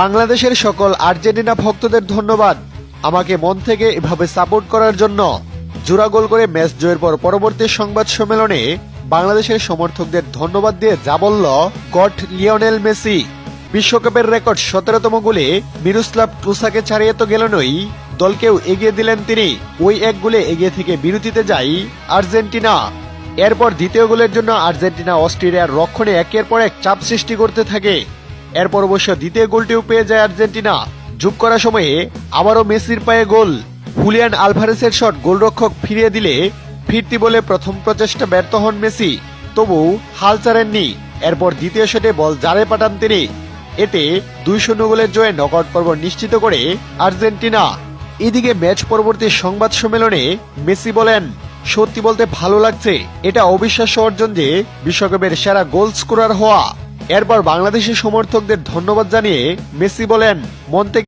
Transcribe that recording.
বাংলাদেশের সকল আর্জেন্টিনা ভক্তদের ধন্যবাদ আমাকে মন থেকে এভাবে সাপোর্ট করার জন্য। জোড়া গোল করে ম্যাচ জয়ের পর পরবর্তী সংবাদ সম্মেলনে বাংলাদেশের সমর্থকদের ধন্যবাদ দিয়ে যা বলল গট লিওনেল মেসি। বিশ্বকাপের রেকর্ড 17তম গোলে মিরোস্লাভ ক্লোসাকে ছাড়িয়ে তো গেলেনই, দলকেও এগিয়ে দিলেন তিনি। ওই এক গোলে এগিয়ে থেকে বিরতিতে যায় আর্জেন্টিনা। এরপর দ্বিতীয় গোলের জন্য আর্জেন্টিনা অস্ট্রেলিয়ার রক্ষণে একের পর এক চাপ সৃষ্টি করতে থাকে। এরপর অবশ্য দ্বিতীয় গোলটিও পেয়ে যায় আর্জেন্টিনা। যোগ করার সময়ে আবারও মেসির পায়ে গোল। হুলিয়ান আলভারেসের শট গোলরক্ষক ফিরিয়ে দিলে ফিরতি বলে প্রথম প্রচেষ্টা ব্যর্থ হন মেসি, তবু হাল ছাড়েননি। এরপর দ্বিতীয় শটে বল জালে পাঠান তিনি। এতে 2-0 গোলের জয়ে নকআউট পর্ব নিশ্চিত করে আর্জেন্টিনা। এদিকে ম্যাচ পরবর্তী সংবাদ সম্মেলনে মেসি বলেন, সত্যি বলতে ভালো লাগছে, এটা অবিশ্বাস্য অর্জন যে বিশ্বকাপের সেরা গোল স্কোরার হওয়া। এরপর বাংলাদেশের সমর্থকদের ধন্যবাদ জানিয়ে মেসি বলেন, মন থেকে